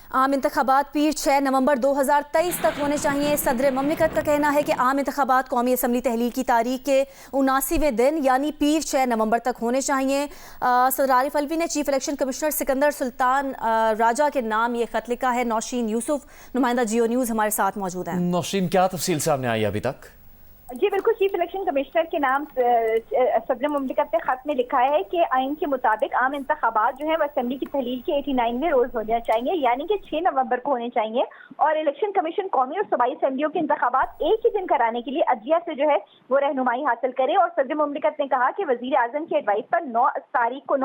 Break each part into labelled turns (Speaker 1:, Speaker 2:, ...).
Speaker 1: आम इंतखाबात पीर 6 नवंबर 2023 तक होने चाहिए। सदर ममलिकत का कहना है कि आम इंतखाबात कौमी असम्बली तहलील की तारीख के 79वें दिन यानी पीर 6 नवंबर तक होने चाहिए। सदर आरिफ अलवी ने chief election commissioner Sikandar Sultan Raja के नाम ये खत लिखा है। नौशीन यूसुफ, नुमाइंदा जियो न्यूज़ हमारे साथ मौजूद है।
Speaker 2: नौशीन, क्या तफसील सामने आई अभी तक?
Speaker 3: जी बिल्कुल, चीफ इलेक्शन कमिश्नर के नाम सदर मुमलिकत ने खत में लिखा है कि आइन के मुताबिक आम इंतखाबात जो है वह असेंबली की तहलील के 89वें रोज होने चाहिए, यानी कि 6 नवंबर को होने चाहिए। और इलेक्शन कमीशन कौमी और सूबाई असेंबलियों के इंतखाबात एक ही दिन कराने के लिए अदलिया से जो है वो रहनुमाई हासिल करे। और सदर मुमलिकत ने कहा कि वजीर आजम की एडवाइस पर 9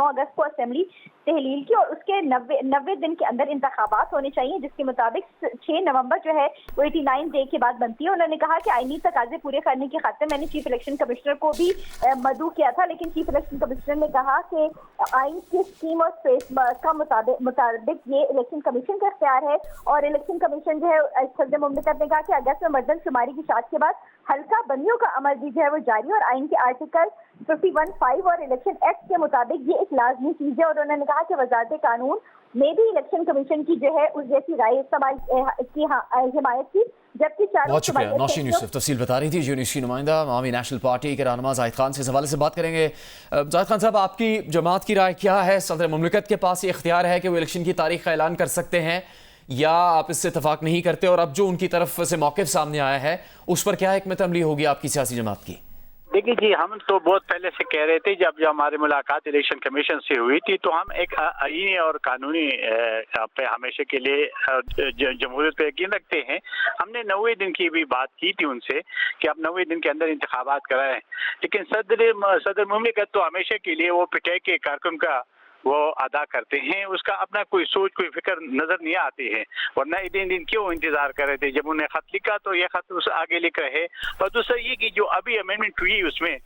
Speaker 3: अगस्त को असेंबली तहलील की और उसके 90 दिन के अंदर इंतखाबात होने चाहिए, जिसके मुताबिक 6 नवंबर जो है वो 89 डे के बाद बनती है। उन्होंने कहा कि आईनी तकाजे पूरे करने की खातिर मैंने चीफ इलेक्शन कमिश्नर को भी मदऊ किया था, लेकिन चीफ इलेक्शन कमिश्नर ने कहा कि आइन की स्कीम और स्पेस का मुताबिक ये इलेक्शन कमीशन का इख्तियार है। और इलेक्शन कमीशन जो है सदर मुमलिकत ने कहा कि अगस्त में मर्दमशुमारी की शाद के बाद हल्का बंदियों का अमल भी जो है वो जारी, और आइन के आर्टिकल 51(5) और इलेक्शन एक्ट के मुताबिक ये एक लाजमी चीज है। और उन्होंने कहा कि वजारत कानून में भी इलेक्शन कमीशन की जो है उस जैसी राय इस्तेमाल की हिमायत की, जबकि
Speaker 2: बहुत शुक्रिया नौशीन यूसुफ, तफसील बता रही थी। यूनिस की नुमाइंदा अवामी नेशनल पार्टी के रहनुमा जाहिद खान से इस हवाले से बात करेंगे। जाहिद खान साहब, आपकी जमात की राय क्या है? सदर मुमलिकत के पास ये इख्तियार है कि वो इलेक्शन की तारीख का ऐलान कर सकते हैं, या आप इससे इतफाक नहीं करते? और अब जो उनकी तरफ से मौक़िफ़ सामने आया है उस पर क्या हिकमत अमली होगी आपकी सियासी जमात की?
Speaker 4: देखिए जी, हम तो बहुत पहले से कह रहे थे, जब हमारी मुलाकात इलेक्शन कमीशन से हुई थी तो हम एक आईनी और कानूनी पे हमेशा के लिए जमहूरियत पे यकीन रखते हैं। हमने 90 दिन की भी बात की थी उनसे कि आप 90 दिन के अंदर इंतखाबात कराएं, लेकिन सदर मुमलिकत तो हमेशा के लिए वो पिटाई के कारकुन का वो अदा करते हैं, उसका अपना कोई सोच कोई फिक्र नजर नहीं आती है। वरना इतने दिन क्यों इंतजार कर रहे थे? जब उन्हें खत लिखा तो ये खत उस आगे लिख रहे। और दूसरा ये कि जो अभी अमेंडमेंट हुई उसमें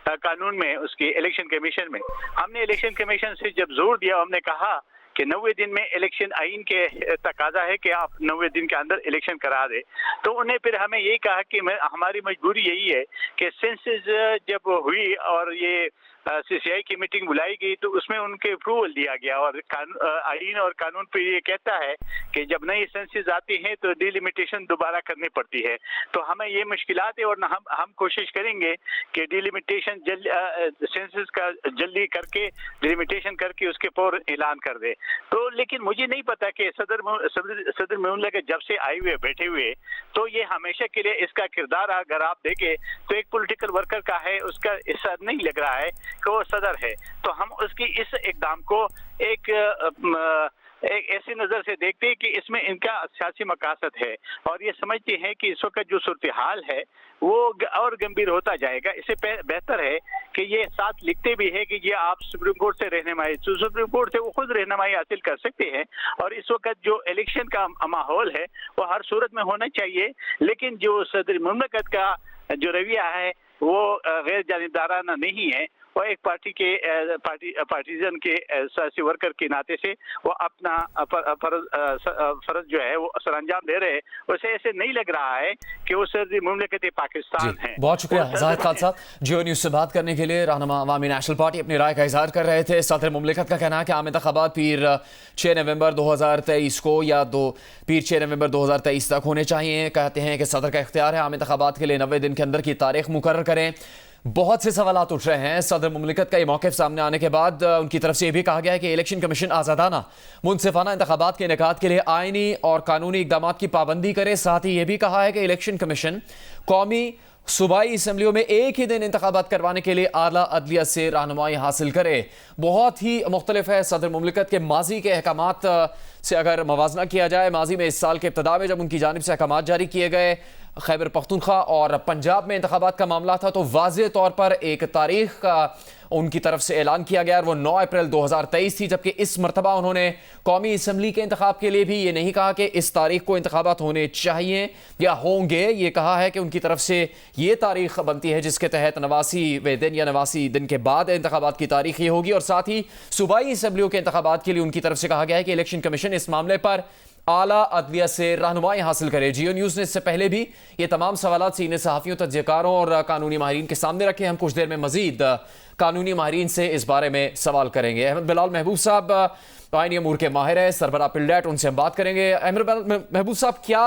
Speaker 4: कानून में, उसकी इलेक्शन कमीशन में, हमने इलेक्शन कमीशन से जब जोर दिया, हमने कहा कि 90 दिन में इलेक्शन आइन के तकाजा है कि आप 90 दिन के अंदर इलेक्शन करा दे। तो उन्हें फिर हमें यही कहा कि हमारी मजबूरी यही है कि सेंसस जब हुई और ये सीसीआई की मीटिंग बुलाई गई तो उसमें उनके अप्रूवल दिया गया। और आइन और कानून पे ये कहता है कि जब नई सेंसस आती हैं तो डिलिमिटेशन दोबारा करनी पड़ती है। तो हमें ये मुश्किलात है, और हम कोशिश करेंगे कि डिलिमिटेशन सेंसस का जल्दी करके डिलिमिटेशन करके उसके फौरन ऐलान कर दे। तो लेकिन मुझे नहीं पता कि सदर मुमलिकत जब से आए हुए बैठे हुए, तो ये हमेशा के लिए इसका किरदार अगर आप देखें तो एक पॉलिटिकल वर्कर का है, उसका हिस्सा नहीं लग रहा है कि वो सदर है। तो हम उसकी इस इकदाम को एक ऐसी नजर से देखते हैं कि इसमें इनका सियासी मकासद है, और ये समझते हैं कि इस वक्त जो सूरत हाल है वो और गंभीर होता जाएगा। इससे बेहतर है कि ये साथ लिखते भी है कि ये आप सुप्रीम कोर्ट से रहनुमाई, सुप्रीम कोर्ट से वो खुद रहनुमाई हासिल कर सकते हैं। और इस वक्त जो इलेक्शन का माहौल है वो हर सूरत में होना चाहिए, लेकिन जो सदर मुमलिकत का जो रवैया है वो गैर जानिबदाराना नहीं है। वो एक पार्टीजन के सियासी वर्कर के नाते से वो अपना फर्ज जो है वो सरअंजाम दे रहे हैं। उसे ऐसे नहीं लग रहा है कि वो सदर मुमलिकत पाकिस्तान है।
Speaker 2: बहुत शुक्रिया जाहिद खान साहब, जियो न्यूज़ से बात करने के लिए। रहनुमा अवामी नेशनल पार्टी अपनी राय का इजहार कर रहे थे। सदर मुमलिकत का कहना है कि आम इंतखाबात पीर 6 नवंबर 2023 को या पीर 6 नवंबर 2023 तक होने चाहिए। कहते हैं कि सदर का इख्तियार है आम इंतखाबात के लिए 90 दिन के अंदर की तारीख मुकर्रर करें। बहुत से सवालात उठ रहे हैं। सदर मुमलिकत का ये मौक़िफ़ सामने आने के बाद उनकी तरफ से ये भी कहा गया है कि इलेक्शन कमीशन आज़ादाना मुनसिफाना इंतखाबात के इनेकाद के लिए आइनी और कानूनी इक़दाम की पाबंदी करे। साथ ही ये भी कहा है कि इलेक्शन कमीशन कौमी सूबाई असम्बलियों में एक ही दिन इंतखाबात करवाने के लिए आला अदलिया से रहनुमाई हासिल करे। बहुत ही मुख्तलिफ है सदर मुमलिकत के माजी के अहकामात से अगर मवाजना किया जाए। माजी में इस साल के इब्तदा में जब उनकी जानिब से अहकामात जारी किए गए खैबर पख्तूनख्वा और पंजाब में इंतखाबात का मामला था, तो वाज़े तौर पर एक तारीख का उनकी तरफ से ऐलान किया गया और वो 9 अप्रैल 2023 थी। जबकि इस मरतबा उन्होंने कौमी असम्बली के इंतखाब के लिए भी ये नहीं कहा कि इस तारीख को इंतखाबात होने चाहिए या होंगे। ये कहा है कि उनकी तरफ से ये तारीख बनती है जिसके तहत 89वें दिन या 89 दिन के बाद इंतखाबात की तारीख ये होगी। और साथ ही सूबाई असम्बलियों के इंतखाबात के लिए उनकी तरफ से कहा गया है कि इलेक्शन कमीशन इस मामले पर आला अदलिया से रहनुमाई हासिल करे। जियो न्यूज़ ने इससे पहले भी ये तमाम सवाल सीनियर सहाफ़ियों, तजज़ियाकारों और कानूनी माहिरीन के सामने रखे। हम कुछ देर में मजीद कानूनी माहिरीन से इस बारे में सवाल करेंगे। अहमद बिलाल महबूब साहब आईनी अमूर के माहिर है, सरबराह पिल्डेट, उनसे हम बात करेंगे। अहमद बिलाल महबूब साहब, क्या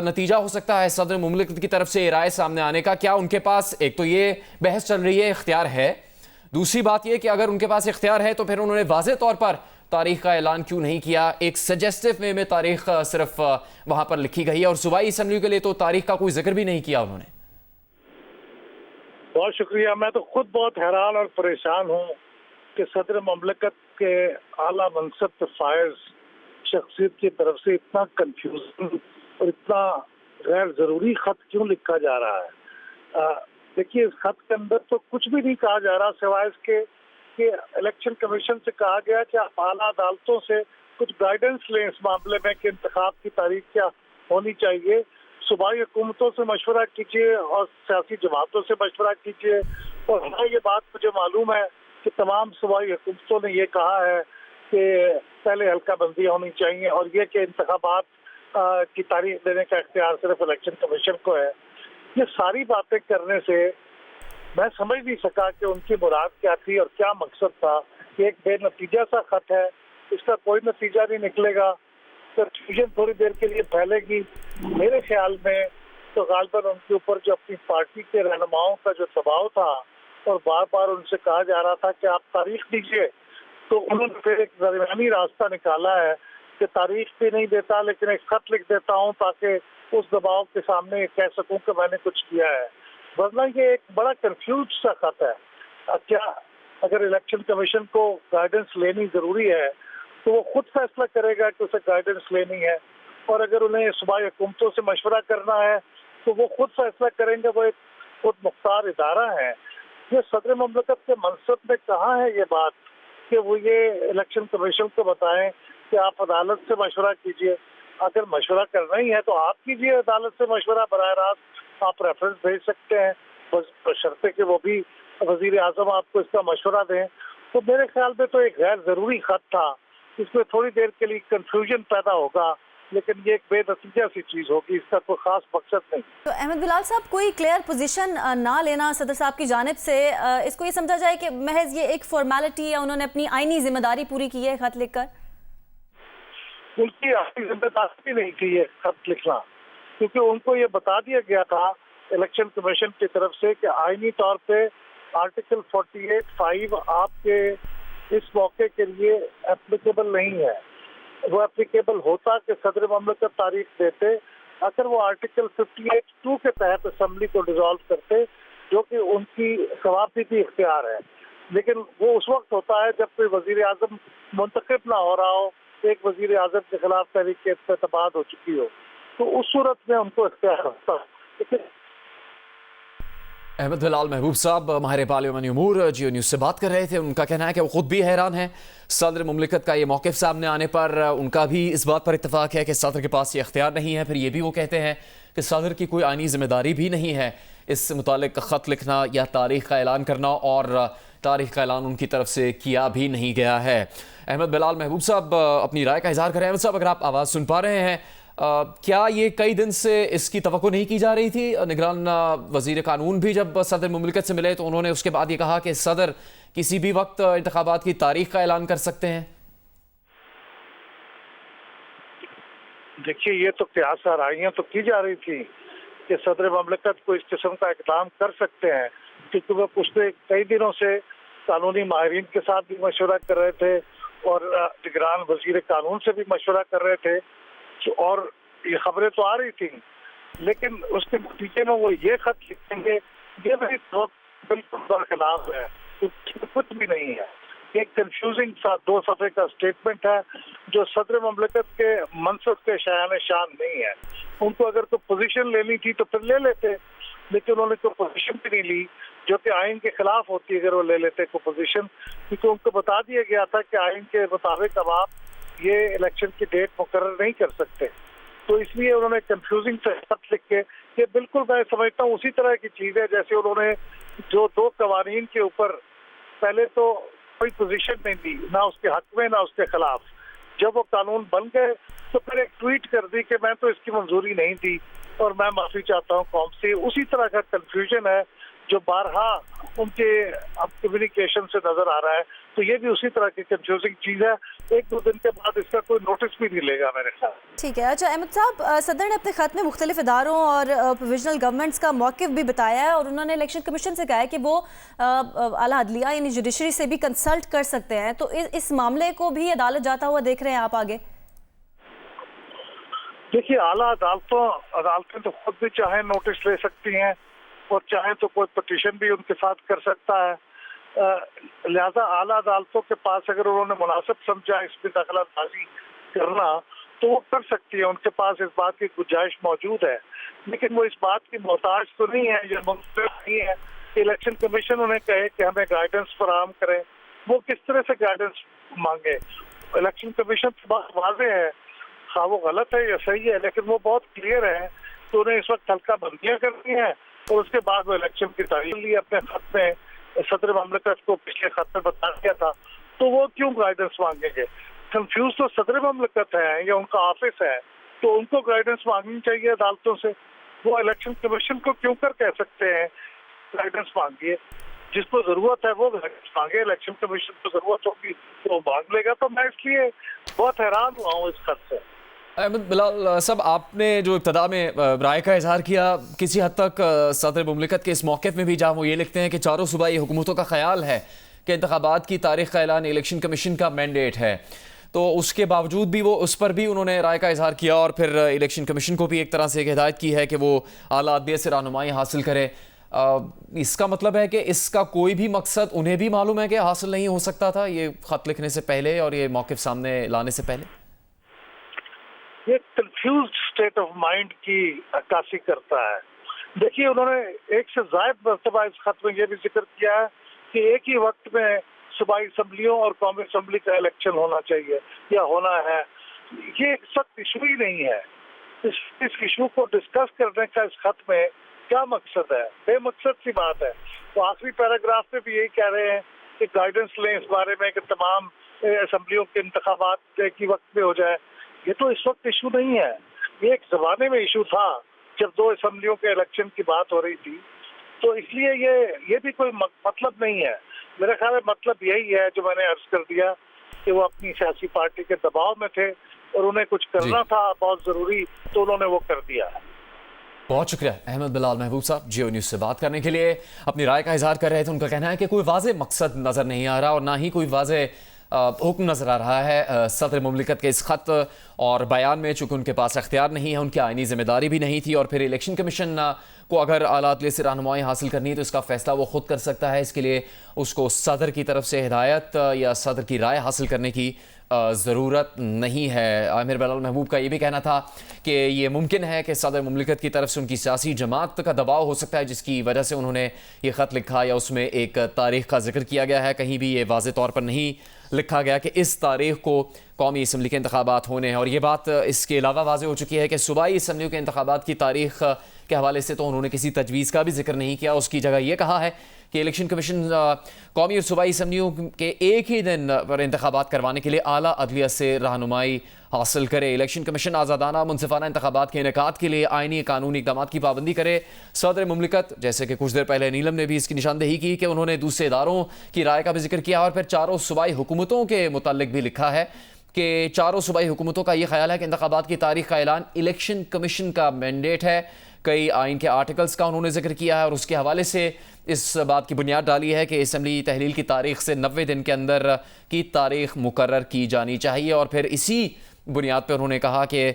Speaker 2: नतीजा हो सकता है सदर मुमलिकत की तरफ से ये राय सामने आने का? क्या उनके पास, एक तो ये बहस चल रही है, इख्तियार है, दूसरी बात ये कि अगर उनके पास इख्तियार है तो फिर उन्होंने वाज़ेह तौर पर तारीख का ऐलान क्यों नहीं किया? एक सजेस्टिव वे में तारीख सिर्फ वहां पर लिखी गई है और सूबाई असम्बली के लिए तो तारीख का कोई जिक्र भी नहीं किया उन्होंने।
Speaker 5: बहुत शुक्रिया। मैं तो खुद बहुत हैरान और परेशान हूँ कि सदर मुमलिकत के आला मनसब पे फायज शख्सियत की तरफ से इतना कंफ्यूजन और इतना गैर जरूरी खत क्यों लिखा जा रहा है। देखिए, इस खत के अंदर तो कुछ भी नहीं कहा जा रहा सिवाय इसके कि इलेक्शन कमीशन से कहा गया कि आप आला अदालतों से कुछ गाइडेंस लें इस मामले में कि इंतखाब की तारीख क्या होनी चाहिए, सूबाई हुकूमतों से मशवरा कीजिए और सियासी जमातों से मशवरा कीजिए। और हाँ, ये बात मुझे मालूम है कि तमाम सूबाई हुकूमतों ने ये कहा है कि पहले हल्का बंदी होनी चाहिए और ये कि इंतखाबात की तारीख देने का इख्तियार सिर्फ इलेक्शन कमीशन को है। ये सारी बातें करने से मैं समझ नहीं सका कि उनकी मुराद क्या थी और क्या मकसद था। ये एक बेनतीजा सा खत है, इसका कोई नतीजा नहीं निकलेगा, कंफ्यूजन थोड़ी देर के लिए फैलेगी। मेरे ख्याल में तो गालिबन उनके ऊपर जो अपनी पार्टी के रहनुमाओं का जो दबाव था और बार बार उनसे कहा जा रहा था कि आप तारीख दीजिए, तो उन्होंने फिर एक दरमियानी रास्ता निकाला है कि तारीख भी नहीं देता लेकिन एक खत लिख देता हूँ ताकि उस दबाव के सामने कह सकूँ कि मैंने कुछ किया है। वरना ये एक बड़ा कंफ्यूज सा खत है। क्या अगर इलेक्शन कमीशन को गाइडेंस लेनी जरूरी है तो वो खुद फैसला करेगा कि उसे गाइडेंस लेनी है, और अगर उन्हें सूबाई हुकूमतों से मशवरा करना है तो वो खुद फैसला करेंगे। वो एक खुद मुख्तार इदारा है। ये सदर मुमलिकत के मनसब में कहाँ है ये बात कि वो ये इलेक्शन कमीशन को बताएं कि आप अदालत से मशवरा कीजिए। अगर मशवरा करना ही है तो आप कीजिए अदालत से मशवरा, बराह रास्त आप रेफरेंस भेज सकते हैं, बशर्ते कि वो भी वजीर आजम आपको इसका मशवरा दें। तो मेरे ख्याल में तो एक गैर जरूरी खत था, इसमें थोड़ी देर के लिए कंफ्यूजन पैदा होगा लेकिन ये एक बेनतीजा सी चीज होगी, इसका कोई खास मकसद नहीं।
Speaker 1: तो अहमद बिलाल साहब, कोई क्लियर पोजीशन ना लेना सदर साहब की जानिब से, इसको ये समझा जाए कि महज ये एक फॉर्मेलिटी है, उन्होंने अपनी आईनी जिम्मेदारी पूरी की है खत लिखकर?
Speaker 5: उनकी अपनी जिम्मेदारी नहीं थी ये खत लिखना, क्योंकि उनको ये बता दिया गया था इलेक्शन कमीशन की तरफ से कि आईनी तौर पे आर्टिकल 48(5) आपके इस मौके के लिए एप्लीकेबल नहीं है। वो एप्लीकेबल होता कि सदर मुमलिकत तारीख देते अगर वो आर्टिकल 58(2) के तहत असेंबली को डिसॉल्व करते, जो कि उनकी सवाबती इख्तियार है। लेकिन वो उस वक्त होता है जब कोई वजीर आजम मुंतखब ना हो रहा हो, एक वजीर आजम के खिलाफ तहरीक इत्तेबाद हो चुकी हो, तो उस सूरत में उनको इख्तियार होता है।
Speaker 2: अहमद बिलाल महबूब साहब माहिर पार्लियामानी उमूर जियो न्यूज़ से बात कर रहे थे। उनका कहना है कि वो खुद भी हैरान है सदर मुमलिकत का ये मौक़िफ़ सामने आने पर। उनका भी इस बात पर इत्तफाक है कि सदर के पास ये इख्तियार नहीं है। फिर ये भी वो कहते हैं कि सदर की कोई आईनी जिम्मेदारी भी नहीं है इस मुतालिक ख़त लिखना या तारीख़ का ऐलान करना, और तारीख़ का ऐलान उनकी तरफ से किया भी नहीं गया है। अहमद बिलाल महबूब साहब अपनी राय का इज़हार करें। अहमद साहब, अगर आप आवाज़ सुन पा रहे हैं, क्या ये कई दिन से इसकी तवक्को नहीं की जा रही थी? निगरान वजीर कानून भी जब सदर मुमलिकत से मिले तो उन्होंने उसके बाद ये कहा कि सदर किसी भी वक्त इंतखाबात की तारीख का ऐलान कर सकते हैं।
Speaker 5: देखिए, ये तो क्यास आराइयाँ तो की जा रही थी कि सदर मुमलिकत को इस किस्म का इक़दाम कर सकते हैं, क्योंकि वह पिछले कई दिनों से कानूनी माहिरीन के साथ भी मशवरा कर रहे थे और निगरान वजीर कानून से भी मशवरा कर रहे थे, और ये खबरें तो आ रही थी। लेकिन उसके नतीजे में वो ये खत लिखेंगे, ये मेरी बिल्कुल बरखिलाफ है, कुछ भी नहीं है। एक कंफ्यूजिंग सा 2 सफ़े का स्टेटमेंट है जो सदर मुमलिकत के मनसब के शान शान नहीं है। उनको अगर कोई पोजीशन लेनी थी तो फिर ले लेते, लेकिन उन्होंने कोई पोजीशन भी नहीं ली जो कि आइन के खिलाफ होती। अगर वो ले लेते कोई पोजीशन, क्योंकि उनको बता दिया गया था कि आइन के मुताबिक अब आप ये इलेक्शन की डेट मुकर्रर नहीं कर सकते, तो इसलिए उन्होंने कंफ्यूजिंग से खत लिख के, ये बिल्कुल मैं समझता हूँ उसी तरह की चीज़ है जैसे उन्होंने जो 2 कवानीन के ऊपर पहले तो कोई पोजीशन नहीं दी, ना उसके हक में ना उसके खिलाफ, जब वो कानून बन गए तो फिर एक ट्वीट कर दी कि मैं तो इसकी मंजूरी नहीं दी और मैं माफी चाहता हूँ कौम से। उसी तरह का कंफ्यूजन है जो बारहा उनके अब कम्युनिकेशन से नजर आ रहा है। तो ये भी उसी तरह की कंफ्यूजिंग चीज है। 1-2 दिन के बाद इसका कोई नोटिस भी नहीं लेगा मेरे ख्याल।
Speaker 1: ठीक है। अच्छा अहमद साहब, सदर ने अपने खत में मुख्तलिफ इदारों और प्रोविजनल गवर्नमेंट्स का मौक़िफ़ भी बताया है और उन्होंने इलेक्शन कमीशन से कहा है कि वो आला अदलिया यानी जुडिशरी से भी कंसल्ट कर सकते हैं। तो इस मामले को भी अदालत जाता हुआ देख रहे हैं आप आगे?
Speaker 5: देखिए, आला अदालतें तो खुद भी चाहे नोटिस ले सकती हैं और चाहे तो कोई पिटीशन भी उनके साथ कर सकता है। लिहाजा आला अदालतों के पास अगर उन्होंने मुनासिब समझा इसमें दखलअंदाजी करना तो वो कर सकती है। उनके पास इस बात की गुंजाइश मौजूद है, लेकिन वो इस बात की मोहताज तो नहीं है या मुमकिन नहीं है कि इलेक्शन कमीशन उन्हें कहे कि हमें गाइडेंस फराहम करें। वो किस तरह से गाइडेंस मांगे? इलेक्शन कमीशन की बात वाज़ेह है, हाँ वो गलत है या सही है, लेकिन वो बहुत क्लियर है कि उन्हें इस वक्त हल्का बंदियां करनी है और उसके बाद वो इलेक्शन की तारीख लिए अपने खत में सदर ममलिकत को पिछले खत में बता दिया था। तो वो क्यों गाइडेंस मांगेंगे? कंफ्यूज तो सदर ममलिकत है या उनका ऑफिस है, तो उनको गाइडेंस मांगनी चाहिए अदालतों से। वो इलेक्शन कमीशन को क्यों कर कह सकते हैं गाइडेंस मांगिए? जिसको जरूरत है वो गाइडेंस मांगे। इलेक्शन कमीशन को जरूरत होगी तो वो मांग लेगा। तो मैं इसलिए बहुत हैरान हुआ हूँ इस खत से।
Speaker 2: अहमद बिलाल साहब, आपने जो इब्तदा में राय का इजहार किया, किसी हद तक सदर मुमलिकत के इस मौक़िफ़ में भी जहाँ वो ये लिखते हैं कि चारों सूबाई हुकूमतों का ख्याल है कि इंतखाबात की तारीख का ऐलान इलेक्शन कमीशन का मैंडेट है, तो उसके बावजूद भी वो उस पर भी उन्होंने राय का इजहार किया और फिर इलेक्शन कमीशन को भी एक तरह से एक हिदायत की है कि वो आला अदलिया से रहनुमाई हासिल करे। इसका मतलब है कि इसका कोई भी मकसद उन्हें भी मालूम है कि हासिल नहीं हो सकता था ये ख़त लिखने से पहले और ये मौक़िफ़ सामने लाने से पहले?
Speaker 5: ये कंफ्यूज स्टेट ऑफ माइंड की अक्कासी करता है। देखिए, उन्होंने एक से जायद मरतबा इस खत में यह भी जिक्र किया है कि एक ही वक्त में सूबाई असम्बलियों और कौमी असम्बली का इलेक्शन होना चाहिए या होना है। ये एक सख्त इशू ही नहीं है। इस इशू को डिस्कस करने का इस खत में क्या मकसद है? बेमकसद सी बात है। तो आखिरी पैराग्राफ में भी यही कह रहे हैं कि गाइडेंस लें इस बारे में कि तमाम असम्बलियों के इंतखाबात एक ही वक्त में हो जाए। ये तो इस वक्त इशू नहीं है, ये एक जमाने में इशू था जब 2 असम्बलियों के इलेक्शन की बात हो रही थी। तो इसलिए ये भी कोई मतलब नहीं है। मेरे ख्याल में मतलब यही है जो मैंने अर्ज कर दिया कि वो अपनी सियासी पार्टी के दबाव में थे और उन्हें कुछ करना था बहुत जरूरी, तो उन्होंने वो कर दिया।
Speaker 2: बहुत शुक्रिया अहमद बिलाल महबूब साहब जियो न्यूज़ से बात करने के लिए। अपनी राय का इजहार कर रहे थे। उनका कहना है कि कोई वाज़ेह मकसद नज़र नहीं आ रहा और ना ही कोई वाज़ेह हुक्म नज़र आ रहा है सदर मुमलिकत के इस खत और बयान में। चूँकि उनके पास अख्तियार नहीं है, उनकी आइनी जिम्मेदारी भी नहीं थी और फिर इलेक्शन कमीशन को अगर आला अदलिया से रहनुमाई हासिल करनी है तो इसका फ़ैसला वो ख़ुद कर सकता है। इसके लिए उसको सदर की तरफ से हिदायत या सदर की राय हासिल करने की ज़रूरत नहीं है। आमिर बिलाल महबूब का ये भी कहना था कि ये मुमकिन है कि सदर मुमलिकत की तरफ से उनकी सियासी जमात का दबाव हो सकता है जिसकी वजह से उन्होंने ये ख़त लिखा या उसमें एक तारीख़ का जिक्र किया गया है। कहीं भी ये वाज़ेह तौर पर नहीं लिखा गया कि इस तारीख़ को कौमी असम्बली के इंतखाबात होने हैं। और ये बात इसके अलावा वाज़ेह हो चुकी है कि सूबाई असम्बलियों के इंतखाबात की तारीख़ के हवाले से तो उन्होंने किसी तजवीज़ का भी जिक्र नहीं किया। उसकी जगह ये कहा है कि इलेक्शन कमीशन कौमी और सूबाई असम्बलियों के एक ही दिन पर इंतखाबात करवाने के लिए आला अदलिया से रहनुमाई हासिल करे। इलेक्शन कमीशन आज़ादाना मुनसिफाना इंतखाबात के इनेकाद के लिए आइनी कानूनी इक़दाम की पाबंदी करे। सदर मुमलिकत, जैसे कि कुछ देर पहले नीलम ने भी इसकी निशानदेही की कि उन्होंने दूसरे इदारों की राय का भी जिक्र किया और फिर चारों सूबाई हुकूमतों के मुताल्लिक भी लिखा है कि चारों सूबाई हुकूमतों का ये ख्याल है कि इंतखाबात की तारीख का ऐलान इलेक्शन कमीशन का मैंडेट है। कई आइन के आर्टिकल्स का उन्होंने जिक्र किया है और उसके हवाले से इस बात की बुनियाद डाली है कि असम्बली तहलील की तारीख से 90 दिन के अंदर की तारीख मुकर्रर की जानी चाहिए। और फिर इसी बुनियाद पर उन्होंने कहा कि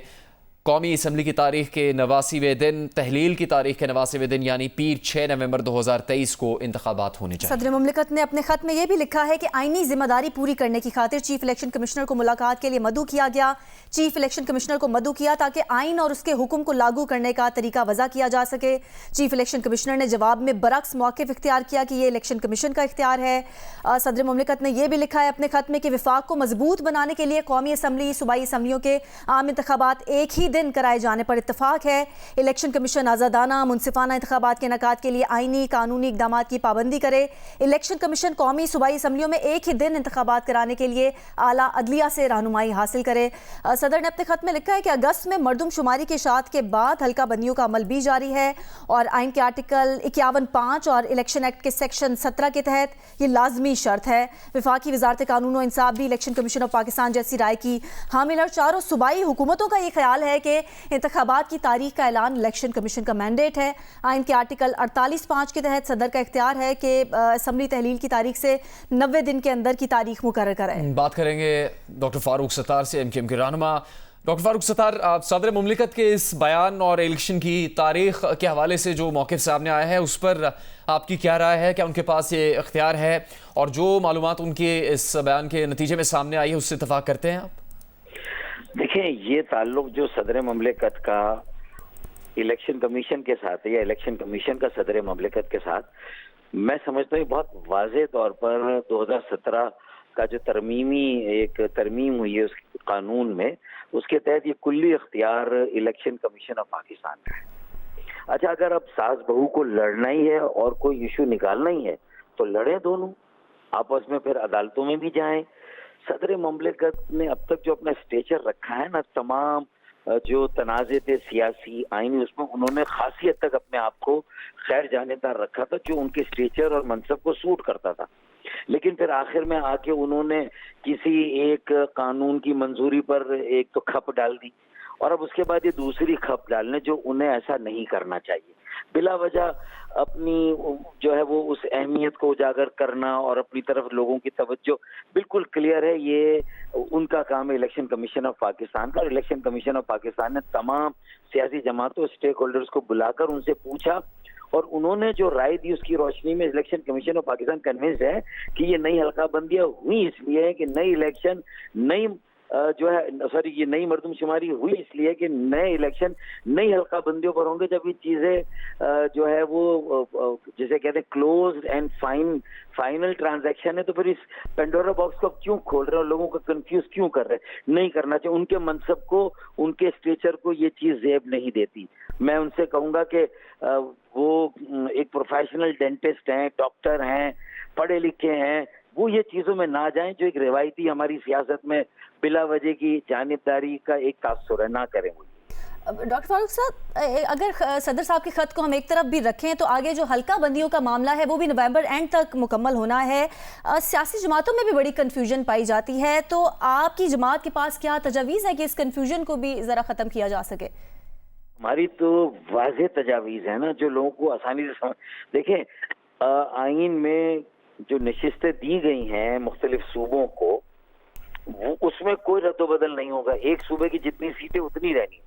Speaker 2: कौमी असम्बली की तारीख के 89वें दिन, तहलील की तारीख के 89वें दिन यानी पीर 6 नवंबर 2023 को इंतखाबात होने चाहिए।
Speaker 1: सदर मुमलिकत ने अपने खत में यह भी लिखा है कि आइनी जिम्मेदारी पूरी करने की खातिर चीफ इलेक्शन कमिश्नर को मुलाकात के लिए मदऊ किया गया। चीफ इलेक्शन कमिश्नर को मदऊ किया ताकि आइन और उसके हुक्म को लागू करने का तरीका वज़ा किया जा सके। चीफ इलेक्शन कमिश्नर ने जवाब में बरक्स मौक़िफ़ इख्तियार किया कि ये इलेक्शन कमीशन का इख्तियार है। सदर मुमलिकत ने यह भी लिखा है अपने खत में कि विफाक को मजबूत बनाने के लिए कौमी असम्बली सूबाई असम्बलियों के आम इंतखाबात एक ही दिन कराए जाने पर इत्तफाक है। इलेक्शन कमीशन आज़ादाना मुनसिफाना इंतखाबात के इनेकाद के लिए आईनी कानूनी इकदामात की पाबंदी करे। इलेक्शन कमीशन कौमी सूबाई असम्बलियों में एक ही दिन इंतखाबात कराने के लिए आला अदलिया से रहनुमाई हासिल करे। सदर ने अपने खत में लिखा है कि अगस्त में मरदमशुमारी के इशाअत के बाद हल्का बंदियों का अमल भी जारी है और आइन के आर्टिकल 51(5) और इलेक्शन एक्ट के सेक्शन 17 के तहत ये लाजमी शर्त है। वफाकी वजारत कानून और इंसाफ भी इलेक्शन कमीशन ऑफ पाकिस्तान जैसी राय की हामिल और चारों सूबाई हुकूमतों का ये ख्याल है कि इंतखाबात की तारीख का ऐलान इलेक्शन कमीशन का मैंडेट है। आइन के आर्टिकल 48(5) के तहत सदर का इख्तियार है कि असम्बली तहलील की तारीख से 90 दिन के अंदर की तारीख मुकर्रर कराए।
Speaker 2: बात करेंगे डॉक्टर फारूक सत्तार से, MKM के रहनुमा। डॉक्टर फारूक सत्तार, सदर मुमलिकत के इस बयान और इलेक्शन की तारीख के हवाले से जो मौक़िफ़ सामने आया है उस पर आपकी क्या राय है? क्या उनके पास ये इख्तियार है और जो मालूमात उनके इस बयान के नतीजे में सामने आई है उससे इत्तफाक करते हैं आप?
Speaker 6: देखिए, ये ताल्लुक जो सदर मुमलिकत का इलेक्शन कमीशन के साथ है या इलेक्शन कमीशन का सदर मुमलिकत के साथ, मैं समझता हूँ बहुत वाज़ेह तौर पर 2017 का जो तरमीम हुई है उस कानून में, उसके तहत ये कुल्ली इख्तियार इलेक्शन कमीशन ऑफ पाकिस्तान का है। अच्छा, अगर अब सास बहू को लड़ना ही है और कोई इशू निकालना ही है तो लड़े दोनों, आपस में फिर अदालतों में भी जाएं। सदर मुमलिकत ने अब तक जो अपना स्टेचर रखा है ना, तमाम जो तनाज़े थे सियासी आईनी, उसमें उन्होंने खासी हद तक अपने आप को खैर जानेदार रखा था जो उनके स्टेचर और मनसब को सूट करता था। लेकिन फिर आखिर में आके उन्होंने किसी एक कानून की मंजूरी पर एक तो खप डाल दी और अब उसके बाद ये दूसरी खप डालने, जो उन्हें ऐसा नहीं करना चाहिए। बिला वजह अपनी जो है वो उस अहमियत को उजागर करना और अपनी तरफ लोगों की तवज्जो, बिल्कुल क्लियर है ये उनका काम है इलेक्शन कमीशन ऑफ पाकिस्तान का। और इलेक्शन कमीशन ऑफ पाकिस्तान ने तमाम सियासी जमातों, स्टेक होल्डर्स को बुलाकर उनसे पूछा और उन्होंने जो राय दी उसकी रोशनी में election commission of Pakistan convince है कि ये नई हल्काबंदियां हुई इसलिए है कि नई इलेक्शन ये नई मरदमशुमारी हुई इसलिए कि नए इलेक्शन नई हल्काबंदियों पर होंगे। जब ये चीजें जो है वो जिसे कहते हैं क्लोज एंड फाइनल ट्रांजैक्शन है, तो फिर इस पेंडोरा बॉक्स को क्यों खोल रहे हैं और लोगों को कंफ्यूज क्यों कर रहे हैं? नहीं करना चाहिए। उनके मनसब को, उनके स्टेचर को ये चीज जेब नहीं देती। मैं उनसे कहूंगा कि वो एक प्रोफेशनल डेंटिस्ट हैं, डॉक्टर हैं, पढ़े लिखे हैं, वो ये चीजों में ना जाएं जो एक रिवायती हमारी सियासत में बिला वजह की जानिबदारी का एक तासुर है, ना करें वो।
Speaker 1: डॉक्टर फारूक साहब, अगर सदर साहब के खत को हम एक तरफ भी रखें तो आगे जो हल्का बंदियों का मामला है वो भी नवंबर एंड तक मुकम्मल होना है। सियासी जमातों में भी बड़ी कन्फ्यूजन पाई जाती है, तो आपकी जमात के पास क्या तजावीज़ है कि इस कन्फ्यूजन को भी ज़रा ख़त्म किया जा सके?
Speaker 6: हमारी तो वाज़ेह तजावीज़ है ना, जो लोगों को आसानी से समझ। देखें, आइन में जो नशिस्तें दी गई हैं मुख्तलिफ सूबों को, वो उसमें कोई रद्दोबदल नहीं होगा। एक सूबे की जितनी सीटें उतनी रहनी,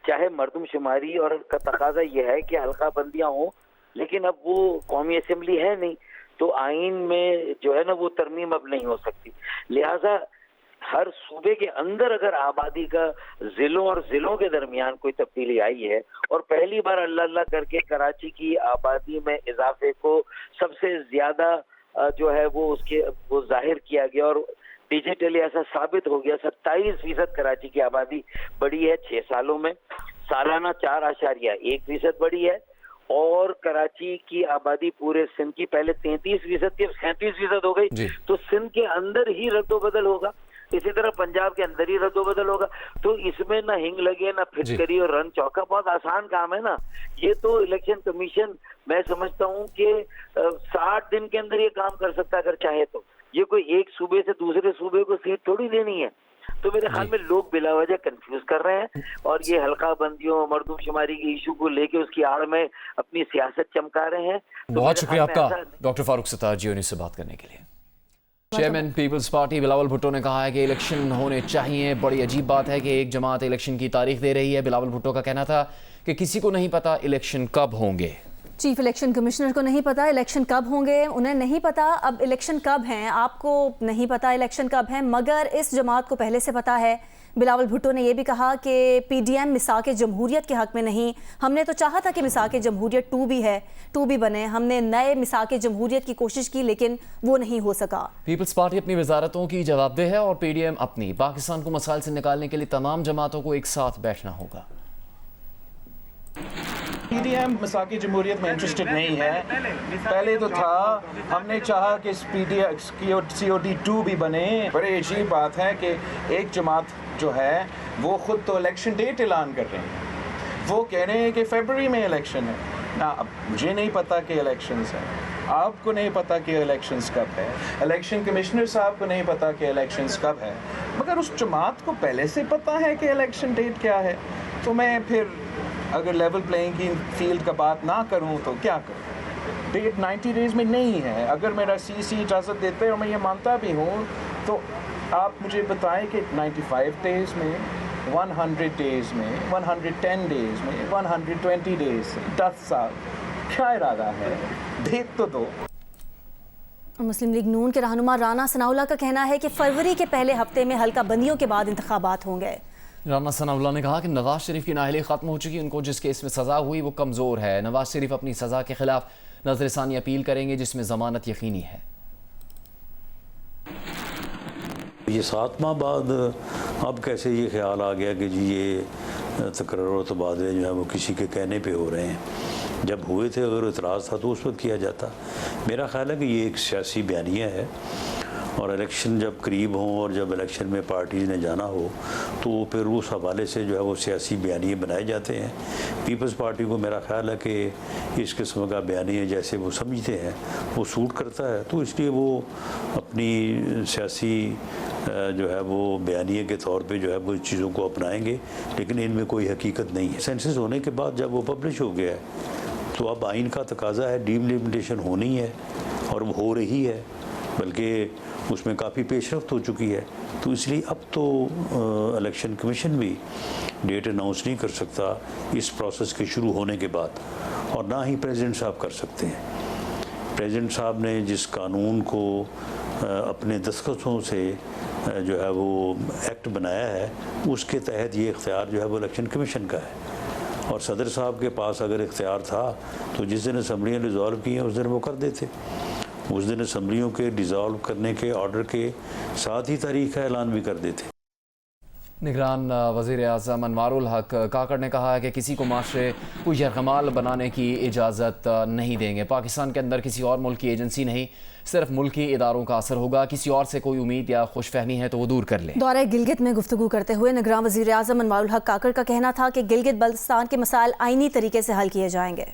Speaker 6: चाहे मरदमशुमारी और का तकाजा यह है कि हल्का बंदियां हो, लेकिन अब वो कौमी असेंबली है नहीं, तो आइन में जो है ना वो तरमीम अब नहीं हो सकती। लिहाजा हर सूबे के अंदर अगर आबादी का जिलों और जिलों के दरमियान कोई तब्दीली आई है और पहली बार अल्लाह अल्लाह करके कराची की आबादी में इजाफे को सबसे ज्यादा जो है वो जाहिर किया गया और डिजिटली ऐसा साबित हो गया, 27% कराची की आबादी बढ़ी है 6 सालों में, सालाना 4.1% बढ़ी है। और कराची की आबादी पूरे सिंध की पहले 33% थी, अब 37% हो गई। तो सिंध के अंदर ही रद्दोबदल होगा, इसी तरह पंजाब के अंदर ही रद्दोबदल होगा। तो इसमें ना हिंग लगे ना फिटकरी और रन चौका, बहुत आसान काम है ना। ये तो इलेक्शन कमीशन, मैं समझता हूँ कि 60 दिन के अंदर ये काम कर सकता है अगर चाहे तो। ये कोई एक सूबे से दूसरे सूबे को सीट थोड़ी देनी है। तो मेरे ख्याल में लोग बिलावजह कंफ्यूज कर रहे हैं और ये हल्का बंदियों, मरदमशुमारी के इशू को लेके उसकी आड़ में अपनी सियासत चमका रहे हैं।
Speaker 2: बहुत शुक्रिया आपका डॉक्टर फारूक सत्तार, जियो न्यूज़ से बात करने के लिए। चेयरमैन पीपल्स पार्टी बिलावल भुट्टो ने कहा है कि इलेक्शन होने चाहिए। बड़ी अजीब बात है कि एक जमात इलेक्शन की तारीख दे रही है। बिलावल भुट्टो का कहना था कि किसी को नहीं पता इलेक्शन कब होंगे।
Speaker 1: चीफ इलेक्शन कमिश्नर को नहीं पता इलेक्शन कब होंगे, उन्हें नहीं पता अब इलेक्शन कब हैं, आपको नहीं पता इलेक्शन कब हैं, मगर इस जमात को पहले से पता है बिलावल भुट्टो ने यह भी कहा कि पीडीएम मिसाक जमहूरियत के हक में नहीं, हमने तो चाहा था कि मिसाक जमहूरियत 2 भी है, 2 भी बने, हमने नए मिसाक जमहूरियत की कोशिश की लेकिन वो नहीं हो सका।
Speaker 2: पीपल्स पार्टी अपनी वजारतों की जवाबदेह है और पीडीएम अपनी। पाकिस्तान को मसाइल से निकालने के लिए तमाम जमातों को एक साथ बैठना होगा।
Speaker 7: पीडीएम मिसाकी जमहूरियत में इंटरेस्टेड नहीं है, पहले तो था, हमने चाहा कि COD 2 भी बने। बड़ी अजीब बात है कि एक जमात जो है वो खुद तो इलेक्शन डेट ऐलान कर रहे हैं, वो कह रहे हैं कि फरवरी में इलेक्शन है ना। अब मुझे नहीं पता कि इलेक्शंस है, आपको नहीं पता कि इलेक्शंस कब है, इलेक्शन कमिश्नर साहब को नहीं पता कि इलेक्शंस कब है, मगर उस जमात को पहले से पता है कि इलेक्शन डेट क्या है। तो मैं फिर अगर लेवल प्लेइंग की फील्ड का बात ना करूं तो क्या करूं? डेट 90 डेज में नहीं है। अगर मेरा CC इजाज़त देते हैं और मैं ये मानता भी हूँ, तो आप मुझे बताएं कि 95 डेज में, 100 डेज में, 110 डेज में, 120 डेज से 10 साल क्या इरादा है? डेट तो दो।
Speaker 1: मुस्लिम लीग नून के रहनुमा राना सनाउल्लाह का कहना है कि फरवरी के पहले हफ्ते में हल्का बंदियों के बाद इंतखाबात होंगे।
Speaker 2: राना सनाउल्लाह ने कहा कि नवाज शरीफ की नाअहली ख़त्म हो चुकी, उनको जिस केस में सज़ा हुई वो कमज़ोर है। नवाज शरीफ अपनी सज़ा के खिलाफ नजरसानी अपील करेंगे जिसमें ज़मानत यकीनी है।
Speaker 8: ये 7 माह बाद अब कैसे ये ख्याल आ गया कि जी ये तकरार और तबादले जो है वो किसी के कहने पे हो रहे हैं। जब हुए थे अगर इतराज़ था तो उस वक्त किया जाता। मेरा ख्याल है कि ये एक सियासी बयानिया है और इलेक्शन जब करीब हों और जब इलेक्शन में पार्टीज़ ने जाना हो तो फिर उस हवाले से जो है वो सियासी बयानिए बनाए जाते हैं। पीपल्स पार्टी को मेरा ख्याल है कि इस किस्म का बयानिया जैसे वो समझते हैं वो सूट करता है, तो इसलिए वो अपनी सियासी जो है वो बयानिए के तौर पे जो है वो चीज़ों को अपनाएंगे, लेकिन इनमें कोई हकीकत नहीं है। सेंसस होने के बाद जब वो पब्लिश हो गया है तो अब आइन का तकाजा है, डीलिमिटेशन होनी है और वो हो रही है, बल्कि उसमें काफ़ी पेशरफ्त हो चुकी है। तो इसलिए अब तो इलेक्शन कमीशन भी डेट अनाउंस नहीं कर सकता इस प्रोसेस के शुरू होने के बाद, और ना ही प्रेसिडेंट साहब कर सकते हैं। प्रेसिडेंट साहब ने जिस कानून को अपने दस्तखतों से जो है वो एक्ट बनाया है उसके तहत ये इख्तियार जो है वो इलेक्शन कमीशन का है, और सदर साहब के पास अगर इख्तियार था तो जिस दिन असम्बलियाँ डिज़ोल्व की हैं उस दिन वो कर देते। उस दिन असम्बलियों के डिज़ोल्व करने के ऑर्डर के साथ ही तारीख का ऐलान भी कर देते।
Speaker 2: निगरान वज़ीर आज़म अनवारुल हक काकड़ ने कहा है कि किसी को माशरे को यरगमाल बनाने की इजाज़त नहीं देंगे। पाकिस्तान के अंदर किसी और मुल्क की एजेंसी नहीं, सिर्फ मुल्की इदारों का असर होगा। किसी और से कोई उम्मीद या खुशफहमी है तो वो दूर कर ले।
Speaker 1: दौरे गिलगित में गुफ्तगू करते हुए निगरान वज़ीर आज़म अनवारुल हक काकड़ का कहना था कि गिलगित बल्तिस्तान के मसाइल आईनी तरीके से हल किए जाएंगे।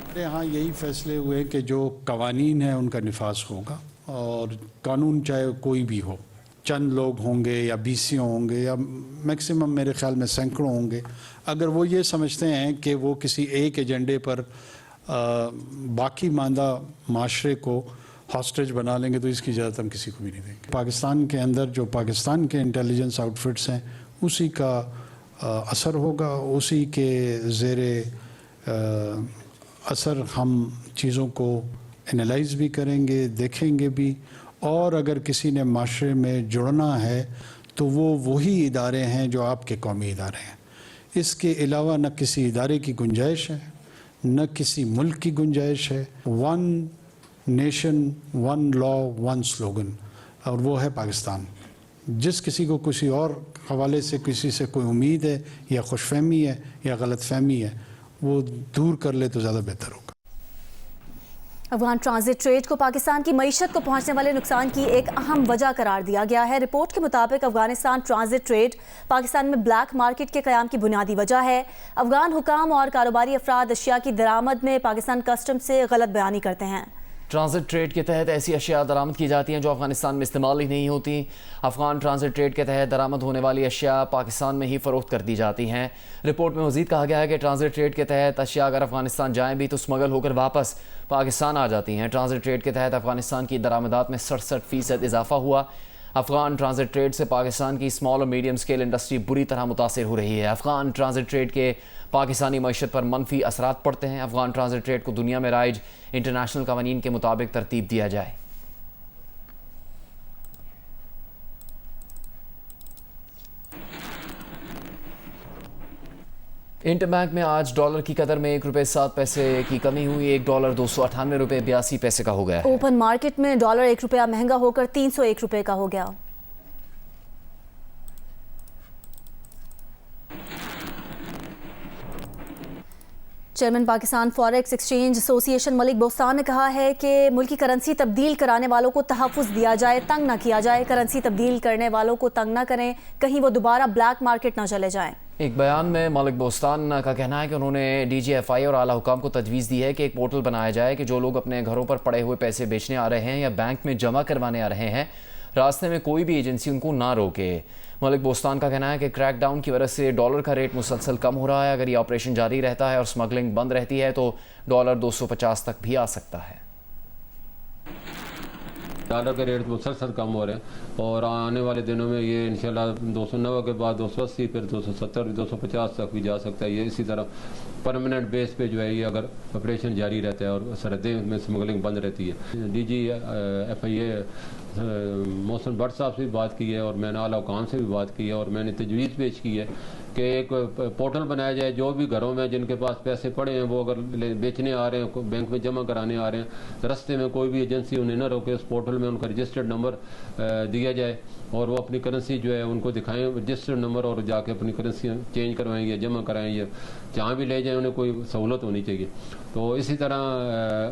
Speaker 9: हमारे यहाँ यही फैसले हुए कि जो कवानीन है उनका निफाज होगा, और कानून चाहे कोई भी हो, चंद लोग होंगे या 20 होंगे या मैक्सिमम मेरे ख्याल में सैकड़ों होंगे, अगर वो ये समझते हैं कि वो किसी एक एजेंडे पर बाकी मांदा माशरे को हॉस्टेज बना लेंगे तो इसकी इजाज़त हम किसी को भी नहीं देंगे। पाकिस्तान के अंदर जो पाकिस्तान के इंटेलिजेंस आउटफिट्स हैं उसी का असर होगा, उसी के ज़ेरे असर हम चीज़ों को एनालाइज भी करेंगे, देखेंगे भी, और अगर किसी ने माशरे में जुड़ना है तो वो वही इदारे हैं जो आपके कौमी इदारे हैं। इसके अलावा न किसी इदारे की गुंजाइश है, न किसी मुल्क की गुंजाइश है। 1 नेशन 1 लॉ 1 स्लोगन, और वो है पाकिस्तान। जिस किसी को किसी और हवाले से किसी से कोई उम्मीद है या खुशफहमी है या गलतफहमी है वो दूर कर ले तो ज़्यादा बेहतर होगा।
Speaker 1: अफगान ट्रांजिट ट्रेड को पाकिस्तान की मईशत को पहुंचने वाले नुकसान की एक अहम वजह करार दिया गया है। रिपोर्ट के मुताबिक अफगानिस्तान ट्रांजिट ट्रेड पाकिस्तान में ब्लैक मार्केट के क़याम की बुनियादी वजह है। अफगान हुकाम और कारोबारी अफराद अशिया की दरामद में पाकिस्तान कस्टम से गलत बयानी करते हैं।
Speaker 2: ट्रांजिट ट्रेड के तहत ऐसी अशिया दरामद की जाती हैं जो अफगानिस्तान में इस्तेमाल ही नहीं होती। अफगान ट्रांजिट ट्रेड के तहत दरामद होने वाली अशिया पाकिस्तान में ही फ़रोख्त कर दी जाती हैं। रिपोर्ट में मज़ीद कहा गया है कि ट्रांजिट ट्रेड के तहत अशिया अगर अफगानिस्तान जाएँ भी तो स्मगल होकर वापस पाकिस्तान आ जाती हैं। ट्रांजिट ट्रेड के तहत अफगानिस्तान की दरामदात में 67% इजाफा हुआ। अफगान ट्रांजिट ट्रेड से पाकिस्तान की स्मॉल और मीडियम स्केल इंडस्ट्री बुरी तरह मुतासिर हो रही है। अफगान ट्रांजिट ट्रेड के पाकिस्तानी मईशत पर मनफी असरात पड़ते हैं। अफगान ट्रांजिट ट्रेड को दुनिया में राइज इंटरनेशनल कवानीन के मुताबिक तरतीब दिया जाए। इंटरबैंक में आज डॉलर की कदर में ₹1.07 की कमी हुई। $1 $298.82 का हो गया है।
Speaker 1: ओपन मार्केट में डॉलर ₹1 महंगा होकर ₹301 का हो गया। Chairman Pakistan forex exchange association Malik Bostan ने कहा है कि मुल्की करेंसी तब्दील कराने वालों को तहफ़्फ़ुज़ दिया जाए, तंग ना किया जाए। करेंसी तब्दील करने वालों को तंग ना करें, कहीं वो दोबारा ब्लैक मार्केट ना चले जाएं।
Speaker 2: एक बयान में मलिक बोस्तान का कहना है कि उन्होंने DGFI और आला हुकाम को तजवीज़ दी है कि एक पोर्टल बनाया जाए कि जो लोग अपने घरों पर पड़े हुए पैसे बेचने आ रहे हैं या बैंक में जमा करवाने आ रहे हैं, रास्ते में कोई भी एजेंसी उनको ना रोके। मलिक बोस्तान का कहना है कि क्रैकडाउन की वजह से डॉलर का रेट मुसलसल कम हो रहा है। अगर ये ऑपरेशन जारी रहता है और स्मगलिंग बंद रहती है तो डॉलर 250 तक भी आ सकता है।
Speaker 10: डॉलर के रेट मुसलसल कम हो रहे हैं और आने वाले दिनों में ये इंशाल्लाह 290 के बाद 280 फिर 270 250 तक भी जा सकता है। ये इसी तरह परमानेंट बेस पे जो है ये अगर ऑपरेशन जारी रहता है और सरहदें में स्मगलिंग बंद रहती है। DGFI मोहसिन भट्ट साहब से भी बात की है और मैंने आला हुकाम से भी बात की है और मैंने तजवीज़ पेश की है कि एक पोर्टल बनाया जाए। जो भी घरों में जिनके पास पैसे पड़े हैं वो अगर बेचने आ रहे हैं, बैंक में जमा कराने आ रहे हैं, रास्ते में कोई भी एजेंसी उन्हें न रोके, उस पोर्टल में उनका रजिस्टर्ड नंबर दिया जाए और वो अपनी करेंसी जो है उनको दिखाएं रजिस्टर्ड नंबर और जाके अपनी करेंसी चेंज करवाएं या जमा कराएं या जहाँ भी ले जाएं, उन्हें कोई सहूलत होनी चाहिए। तो इसी तरह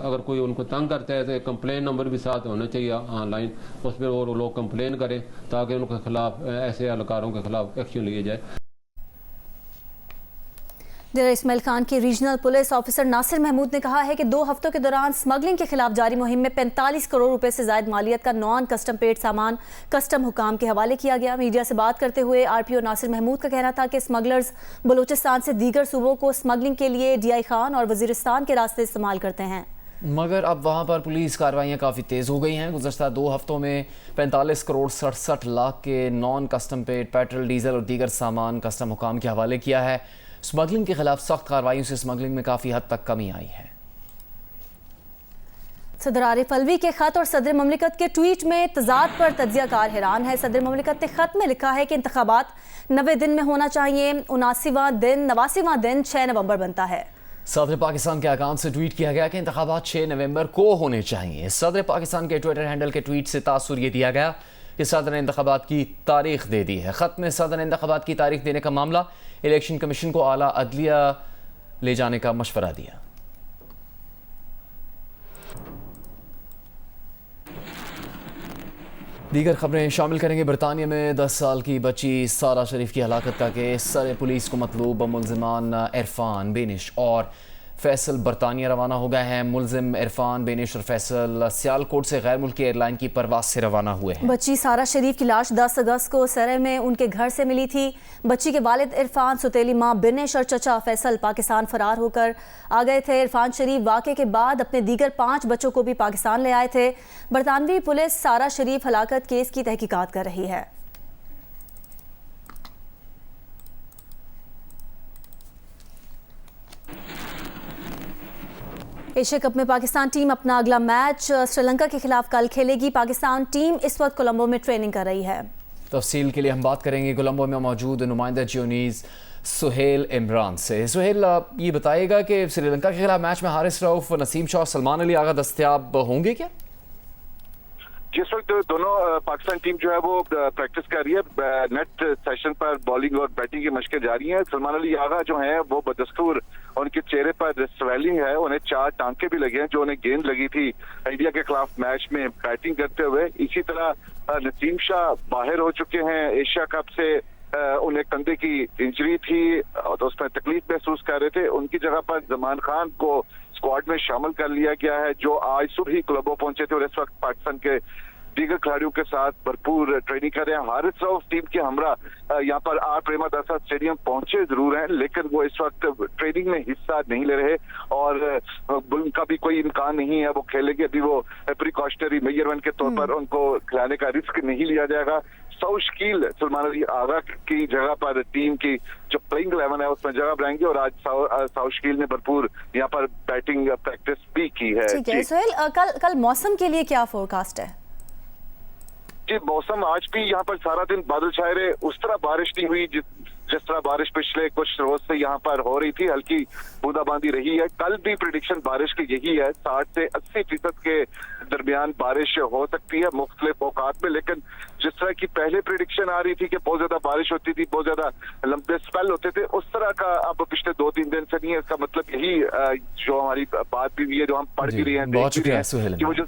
Speaker 10: अगर कोई उनको तंग करता है तो एक कंप्लेन नंबर भी साथ होना चाहिए ऑनलाइन, उस पर वो लोग कंप्लेन करें ताकि उनके खिलाफ ऐसे एहलकारों के खिलाफ एक्शन लिए जाए।
Speaker 1: डेरा इस्माइल खान के regional police officer Nasir Mahmood ने कहा है कि 2 हफ्तों के दौरान स्मगलिंग के खिलाफ जारी मुहिम में 45 करोड़ रुपए से ज्यादा मालियत का नॉन कस्टम पेड सामान कस्टम हुकाम के हवाले किया गया। मीडिया से बात करते हुए RPO नासिर महमूद का कहना था कि स्मगलर्स बलूचिस्तान से दीगर सूबों को स्मगलिंग के लिए DI खान और वजीरिस्तान के रास्ते इस्तेमाल करते हैं,
Speaker 2: मगर अब वहाँ पर पुलिस कार्रवाइयाँ काफ़ी तेज़ हो गई हैं। गुज़श्ता 2 हफ्तों में 45 करोड़ 67 लाख के non custom paid petrol, diesel और दीगर सामान कस्टम हुकाम के हवाले किया है। स्मगलिंग के खिलाफ सख्त कार्रवाइयों से स्मगलिंग में काफ़ी हद तक कमी आई है।
Speaker 1: सदर आरिफ अलवी के खत और सदर ममलिकत के ट्वीट में तजाद पर तज्जियाकार हैरान है। सदर ममलिकत ने खत में लिखा है कि इंतखाबात 90 दिन में होना चाहिए, 89वां दिन 6 नवंबर बनता है।
Speaker 2: सदर पाकिस्तान के अकाउंट से ट्वीट किया गया कि इंतखाबात 6 नवंबर को होने चाहिए। सदर पाकिस्तान के ट्विटर हैंडल के ट्वीट से तासुर ये दिया गया कि सदर ने इंतखाबात की तारीख दे दी है। खत में सदर ने इंतखाबात की तारीख देने का मामला इलेक्शन कमीशन को आला अदलिया ले जाने का मशवरा दिया। दीगर खबरें शामिल करेंगे। बरतानिया में 10 साल की बच्ची सारा शरीफ की हलाकत का केस। सर पुलिस को मतलूब मुलजिमान इरफान, बेनिश और फैसल बरतानिया रवाना हो गए हैं। मुलजिम इरफान, बेनिश और फैसल सियालकोट से गैर मुल्की एयरलाइन की परवाज से रवाना हुए हैं।
Speaker 1: बच्ची सारा शरीफ की लाश 10 अगस्त को सरे में उनके घर से मिली थी। बच्ची के वालिद इरफान, सुतेली माँ बेनिश और चचा फैसल पाकिस्तान फरार होकर आ गए थे। इरफान शरीफ वाक़े के बाद अपने दीगर 5 बच्चों को भी पाकिस्तान ले आए थे। बरतानवी पुलिस सारा शरीफ हलाकत केस की तहकीकात कर रही है। एशिया कप में पाकिस्तान टीम अपना अगला मैच श्रीलंका के खिलाफ कल खेलेगी। पाकिस्तान टीम इस वक्त कोलंबो में ट्रेनिंग कर रही है।
Speaker 2: तफसील के लिए हम बात करेंगे कोलंबो में मौजूद नुमाइंदा जियोनीज सुहेल इमरान से। सुहेल, ये बताइएगा कि श्रीलंका के खिलाफ मैच में हारिस रऊफ, नसीम शाह, सलमान अली आगा दस्तयाब होंगे क्या?
Speaker 11: जिस वक्त दोनों पाकिस्तान टीम जो है वो प्रैक्टिस कर रही है, नेट सेशन पर बॉलिंग और बैटिंग की मशकें जारी हैं। सलमान अली आगा जो हैं वो बदस्तूर उनके चेहरे पर स्वेलिंग है, उन्हें 4 टांके भी लगे हैं जो उन्हें गेंद लगी थी इंडिया के खिलाफ मैच में बैटिंग करते हुए। इसी तरह नसीम शाह बाहर हो चुके हैं एशिया कप से, उन्हें कंधे की इंजरी थी और उसमें तकलीफ महसूस कर रहे थे। उनकी जगह पर जमान खान को स्क्वाड में शामिल कर लिया गया है जो आज सुबह ही कोलंबो पहुंचे थे और इस वक्त पाकिस्तान के दीगर खिलाड़ियों के साथ भरपूर ट्रेनिंग कर रहे हैं। हारिस रऊफ टीम के हमरा यहाँ पर आर प्रेमदासा स्टेडियम पहुंचे जरूर हैं, लेकिन वो इस वक्त ट्रेनिंग में हिस्सा नहीं ले रहे और उनका भी कोई इम्कान नहीं है वो खेलेंगे। अभी वो प्रिकॉशनरी मेजरमेंट के तौर पर उनको खिलाने का रिस्क नहीं लिया जाएगा। सौशकील सलमान अली आगा की जगह पर टीम की जो प्लेइंग 11 है उसमें जगह बनाएंगे और आज सौशकील ने भरपूर यहाँ पर बैटिंग प्रैक्टिस भी की है।
Speaker 1: ठीक है सुहेल, कल मौसम के लिए क्या फोरकास्ट है?
Speaker 11: जी, मौसम आज भी यहाँ पर सारा दिन बादल छाए रहे, उस तरह बारिश नहीं हुई जिस तरह बारिश पिछले कुछ रोज से यहाँ पर हो रही थी, हल्की बूंदाबांदी रही है। कल भी प्रिडिक्शन बारिश की यही है, 60 से 80% के दरमियान बारिश हो सकती है मुख्तलिफ औकात में। लेकिन जिस तरह की पहले प्रिडिक्शन आ रही थी कि बहुत ज्यादा बारिश होती थी, बहुत ज्यादा लंबे स्पेल होते थे, उस तरह का अब पिछले 2-3 दिन से नहीं है। इसका मतलब यही जो हमारी बात भी हुई है, जो हम पढ़ भी रहे हैं,
Speaker 2: बहुत शुक्रिया सुहेल।
Speaker 11: कि वो जो